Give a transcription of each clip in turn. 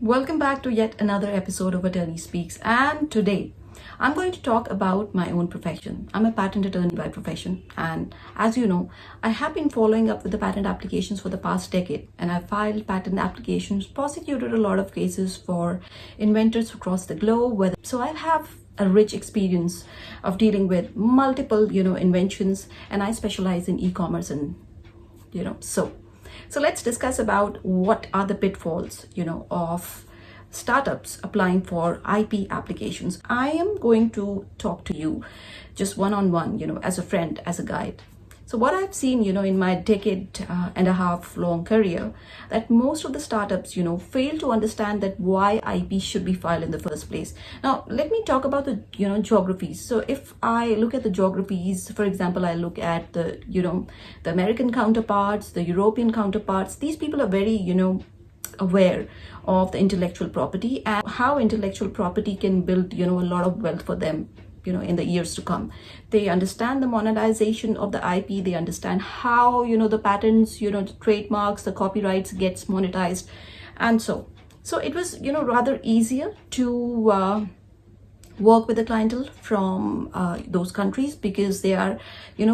Welcome back to yet another episode of Attorney Speaks, and today I'm going to talk about my own profession. I'm a patent attorney by profession, and as you know, I have been following up with the patent applications for the past decade, and I've filed patent applications, prosecuted a lot of cases for inventors across the globe. So I have a rich experience of dealing with multiple, inventions, and I specialize in e-commerce and, so let's discuss about what are the pitfalls, of startups applying for IP applications. I am going to talk to you just one-on-one, as a friend, as a guide. So what I've seen, in my decade and a half long career, that most of the startups, fail to understand that why IP should be filed in the first place. Now, let me talk about the, geographies. So if I look at the geographies, for example, I look at the, the American counterparts, the European counterparts, these people are very, aware of the intellectual property and how intellectual property can build, a lot of wealth for them, in the years to come. They understand the monetization of the IP. They understand how, the patents, the trademarks, the copyrights gets monetized. And so it was, rather easier to work with the clientele from those countries because they are,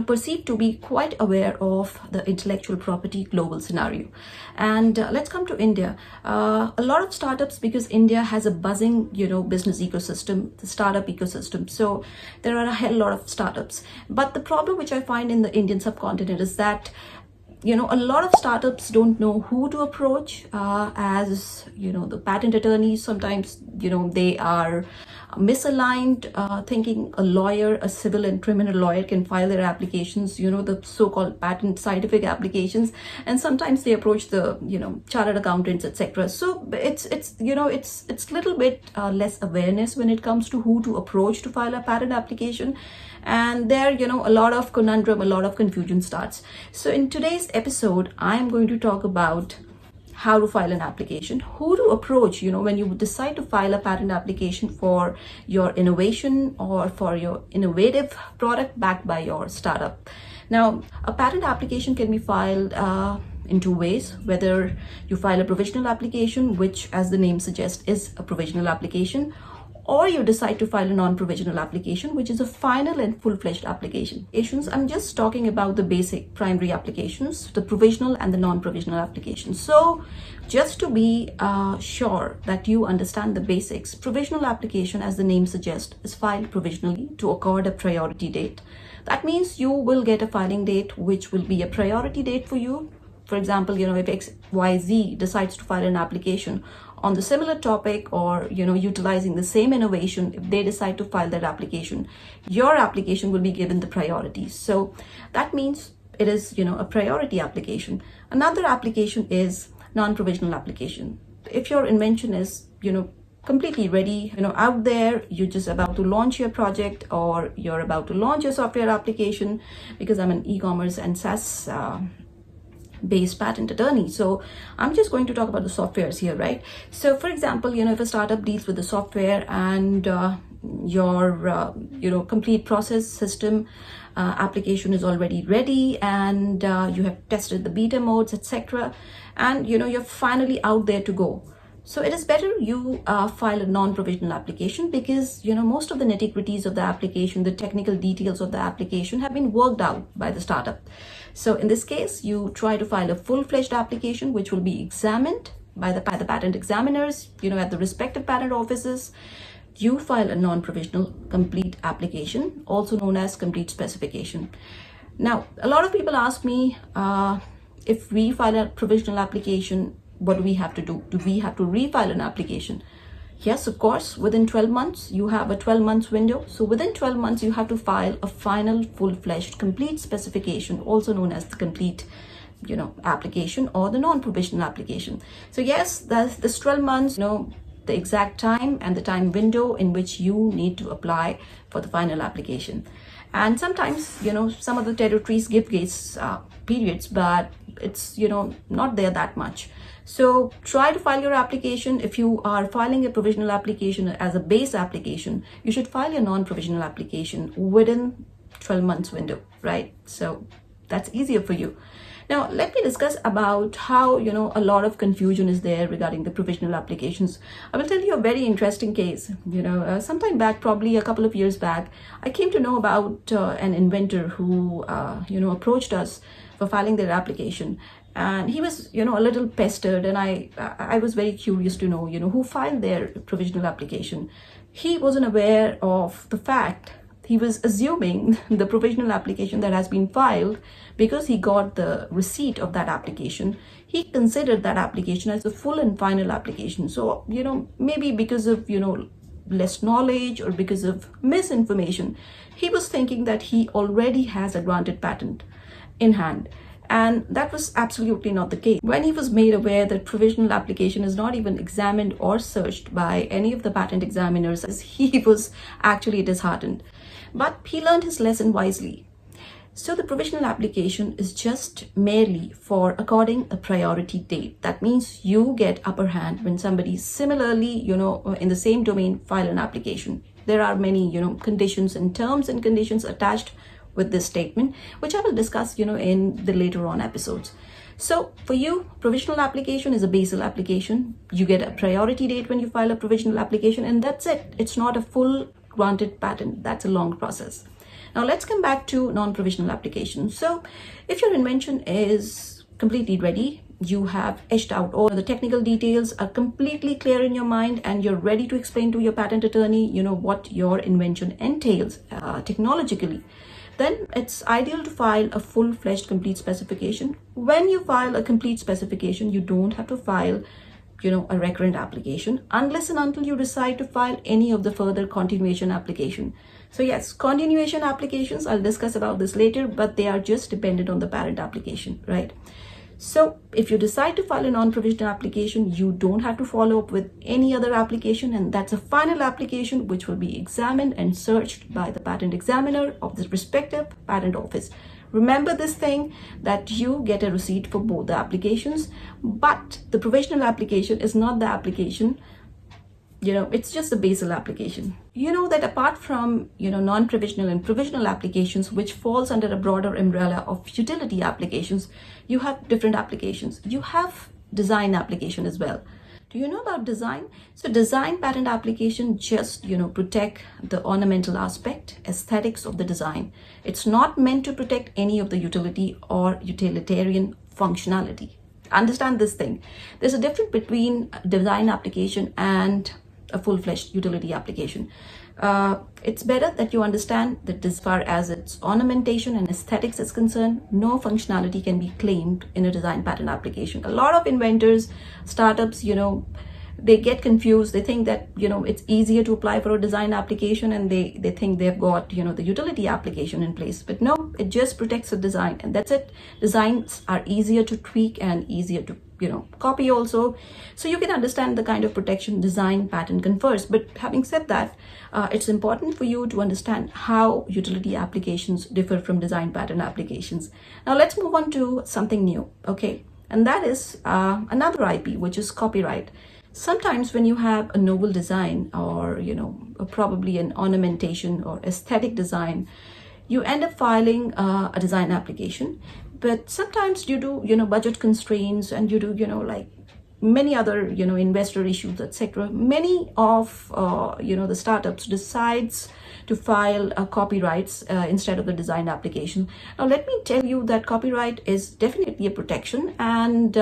perceived to be quite aware of the intellectual property global scenario. And let's come to India. A lot of startups, because India has a buzzing, business ecosystem, the startup ecosystem. So there are a hell lot of startups. But the problem which I find in the Indian subcontinent is that a lot of startups don't know who to approach as the patent attorneys. Sometimes they are misaligned, thinking a lawyer, a civil and criminal lawyer, can file their applications, the so-called patent scientific applications, and sometimes they approach the chartered accountants, etc. So it's little bit less awareness when it comes to who to approach to file a patent application. And there, a lot of conundrum, a lot of confusion starts. So in today's episode, I am going to talk about how to file an application, who to approach, when you decide to file a patent application for your innovation or for your innovative product backed by your startup. Now, a patent application can be filed in two ways, whether you file a provisional application, which as the name suggests is a provisional application, or you decide to file a non-provisional application, which is a final and full-fledged application. I'm just talking about the basic primary applications, the provisional and the non-provisional applications. So just to be sure that you understand the basics, provisional application, as the name suggests, is filed provisionally to accord a priority date. That means you will get a filing date, which will be a priority date for you. For example, if XYZ decides to file an application on the similar topic or, utilizing the same innovation, if they decide to file that application, your application will be given the priority. So that means it is, a priority application. Another application is non-provisional application. If your invention is, completely ready, out there, you're just about to launch your project or you're about to launch your software application, because I'm an e-commerce and SaaS based patent attorney. So I'm just going to talk about the softwares here, right? So for example, if a startup deals with the software and your complete process system application is already ready and you have tested the beta modes, etc., and you're finally out there to go. So it is better you file a non-provisional application because, most of the nitty-gritties of the application, the technical details of the application have been worked out by the startup. So in this case, you try to file a full-fledged application, which will be examined by the patent examiners, at the respective patent offices. You file a non-provisional complete application, also known as complete specification. Now, a lot of people ask me, if we file a provisional application, what do we have to do? Do we have to refile an application? Yes, of course, within 12 months, you have a 12 months window. So within 12 months, you have to file a final full-fledged complete specification, also known as the complete, application or the non-provisional application. So yes, this 12 months, the exact time and the time window in which you need to apply for the final application. And sometimes, some of the territories give grace periods, but it's, not there that much. So try to file your application. If you are filing a provisional application as a base application, you should file your non-provisional application within 12 months window, right? So that's easier for you. Now, let me discuss about how, a lot of confusion is there regarding the provisional applications. I will tell you a very interesting case. Sometime back, probably a couple of years back, I came to know about an inventor who, approached us for filing their application. And he was, a little pestered, and I was very curious to know, who filed their provisional application. He wasn't aware of the fact. He was assuming the provisional application that has been filed, because he got the receipt of that application, he considered that application as a full and final application. So, maybe because of, less knowledge or because of misinformation, he was thinking that he already has a granted patent in hand. And that was absolutely not the case. When he was made aware that provisional application is not even examined or searched by any of the patent examiners, he was actually disheartened. But he learned his lesson wisely. So the provisional application is just merely for according a priority date. That means you get upper hand when somebody similarly, in the same domain file an application. There are many, conditions and terms and conditions attached with this statement, which I will discuss, in the later on episodes. So for you, provisional application is a basal application. You get a priority date when you file a provisional application, and that's it. It's not a full granted patent. That's a long process. Now let's come back to non-provisional applications. So if your invention is completely ready, you have etched out all the technical details, are completely clear in your mind, and you're ready to explain to your patent attorney, what your invention entails technologically, then it's ideal to file a full-fledged complete specification. When you file a complete specification, you don't have to file, a recurrent application unless and until you decide to file any of the further continuation application. So yes, continuation applications, I'll discuss about this later, but they are just dependent on the parent application, right? So if you decide to file a non-provisional application, you don't have to follow up with any other application, and that's a final application which will be examined and searched by the patent examiner of the respective patent office. Remember this thing, that you get a receipt for both the applications, but the provisional application is not the application. It's just a basal application. You know that apart from, non-provisional and provisional applications, which falls under a broader umbrella of utility applications, you have different applications. You have design application as well. Do you know about design? So design patent application just, protect the ornamental aspect, aesthetics of the design. It's not meant to protect any of the utility or utilitarian functionality. Understand this thing. There's a difference between design application and a full-fledged utility application. It's better that you understand that as far as its ornamentation and aesthetics is concerned, no functionality can be claimed in a design patent application. A lot of inventors, startups, they get confused. They think that, it's easier to apply for a design application, and they think they've got, the utility application in place. But no, it just protects the design, and that's it. Designs are easier to tweak and easier to, copy also. So you can understand the kind of protection design patent confers. But having said that, it's important for you to understand how utility applications differ from design patent applications. Now let's move on to something new, okay? And that is another IP, which is copyright. Sometimes when you have a novel design or, probably an ornamentation or aesthetic design, you end up filing a design application. But sometimes due to, budget constraints and due to, like many other, investor issues, etc., many of, the startups decides to file copyrights instead of the design application. Now, let me tell you that copyright is definitely a protection, and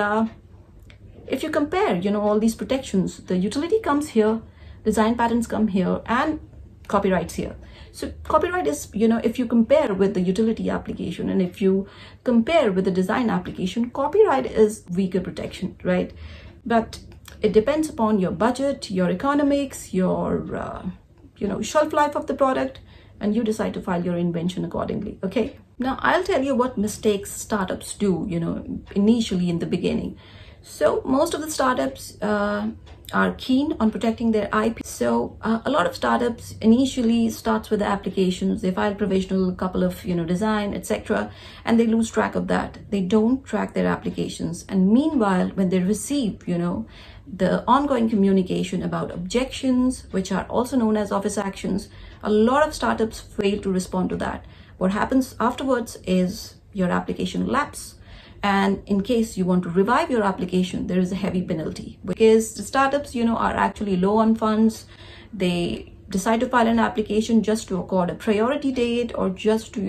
if you compare, all these protections, the utility comes here, design patents come here, and copyrights here. So copyright is, if you compare with the utility application and if you compare with the design application, copyright is weaker protection, right? But it depends upon your budget, your economics, your, shelf life of the product, and you decide to file your invention accordingly, okay? Now, I'll tell you what mistakes startups do, initially in the beginning. So most of the startups are keen on protecting their IP. So a lot of startups initially starts with the applications. They file provisional, couple of, design, etc. And they lose track of that. They don't track their applications. And meanwhile, when they receive, the ongoing communication about objections, which are also known as office actions, a lot of startups fail to respond to that. What happens afterwards is your application lapses, And in case you want to revive your application, there is a heavy penalty because the startups, are actually low on funds. They decide to file an application just to accord a priority date or just to,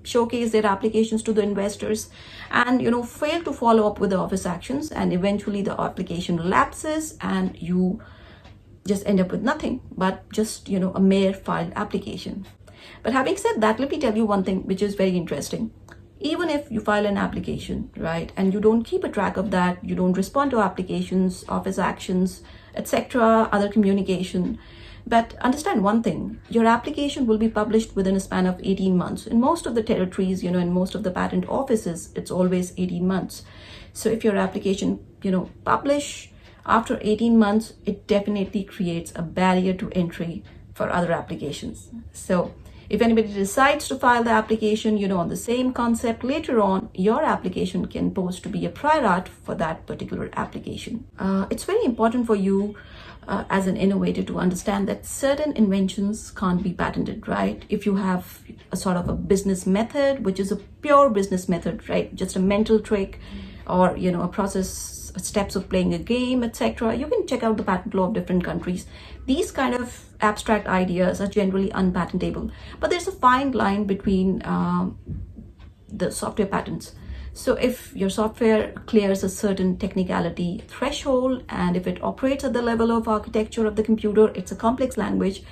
showcase their applications to the investors and, fail to follow up with the office actions. And eventually the application lapses and you just end up with nothing but just, a mere filed application. But having said that, let me tell you one thing which is very interesting. Even if you file an application, right, and you don't keep a track of that, you don't respond to applications, office actions, etc., other communication, but understand one thing, your application will be published within a span of 18 months. In most of the territories, in most of the patent offices, it's always 18 months. So if your application, publish after 18 months, it definitely creates a barrier to entry for other applications. So if anybody decides to file the application, on the same concept later on, your application can pose to be a prior art for that particular application. It's very important for you as an innovator to understand that certain inventions can't be patented, right? If you have a sort of a business method, which is a pure business method, right? Just a mental trick or, a process, steps of playing a game, etc. You can check out the patent law of different countries. These kind of abstract ideas are generally unpatentable, but there's a fine line between the software patents. So if your software clears a certain technicality threshold and if it operates at the level of architecture of the computer, it's a complex language.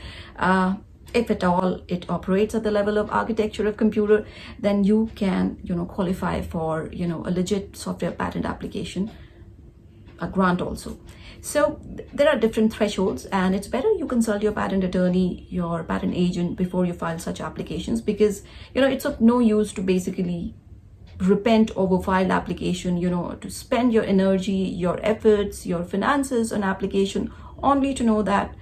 If at all it operates at the level of architecture of computer, then you can, qualify for, a legit software patent application, a grant also. So there are different thresholds, and it's better you consult your patent attorney, your patent agent before you file such applications, because it's of no use to basically repent over filed application, to spend your energy, your efforts, your finances on application only to know that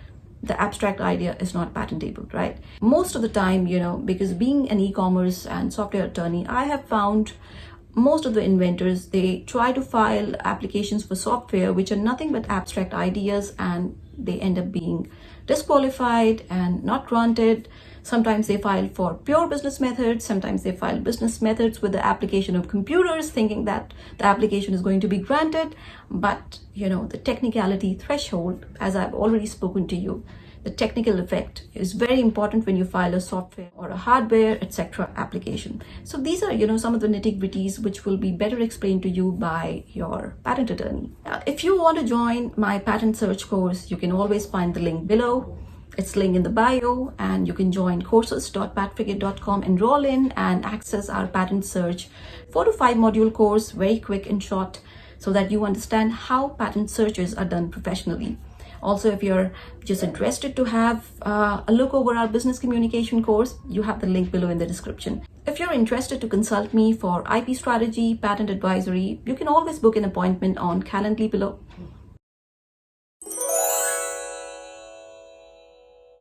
the abstract idea is not patentable, right? Most of the time, because being an e-commerce and software attorney, I have found most of the inventors, they try to file applications for software which are nothing but abstract ideas, and they end up being disqualified and not granted. Sometimes they file for pure business methods, sometimes they file business methods with the application of computers, thinking that the application is going to be granted. But the technicality threshold, as I've already spoken to you, the technical effect is very important when you file a software or a hardware, etc. application. So these are, some of the nitty-gritties which will be better explained to you by your patent attorney. If you want to join my patent search course, you can always find the link below. It's linked in the bio, and you can join courses.patfrigate.com, enroll in and access our patent search 4 to 5 module course, very quick and short, so that you understand how patent searches are done professionally. Also, if you're just interested to have a look over our business communication course, you have the link below in the description. If you're interested to consult me for IP strategy, patent advisory, you can always book an appointment on Calendly below.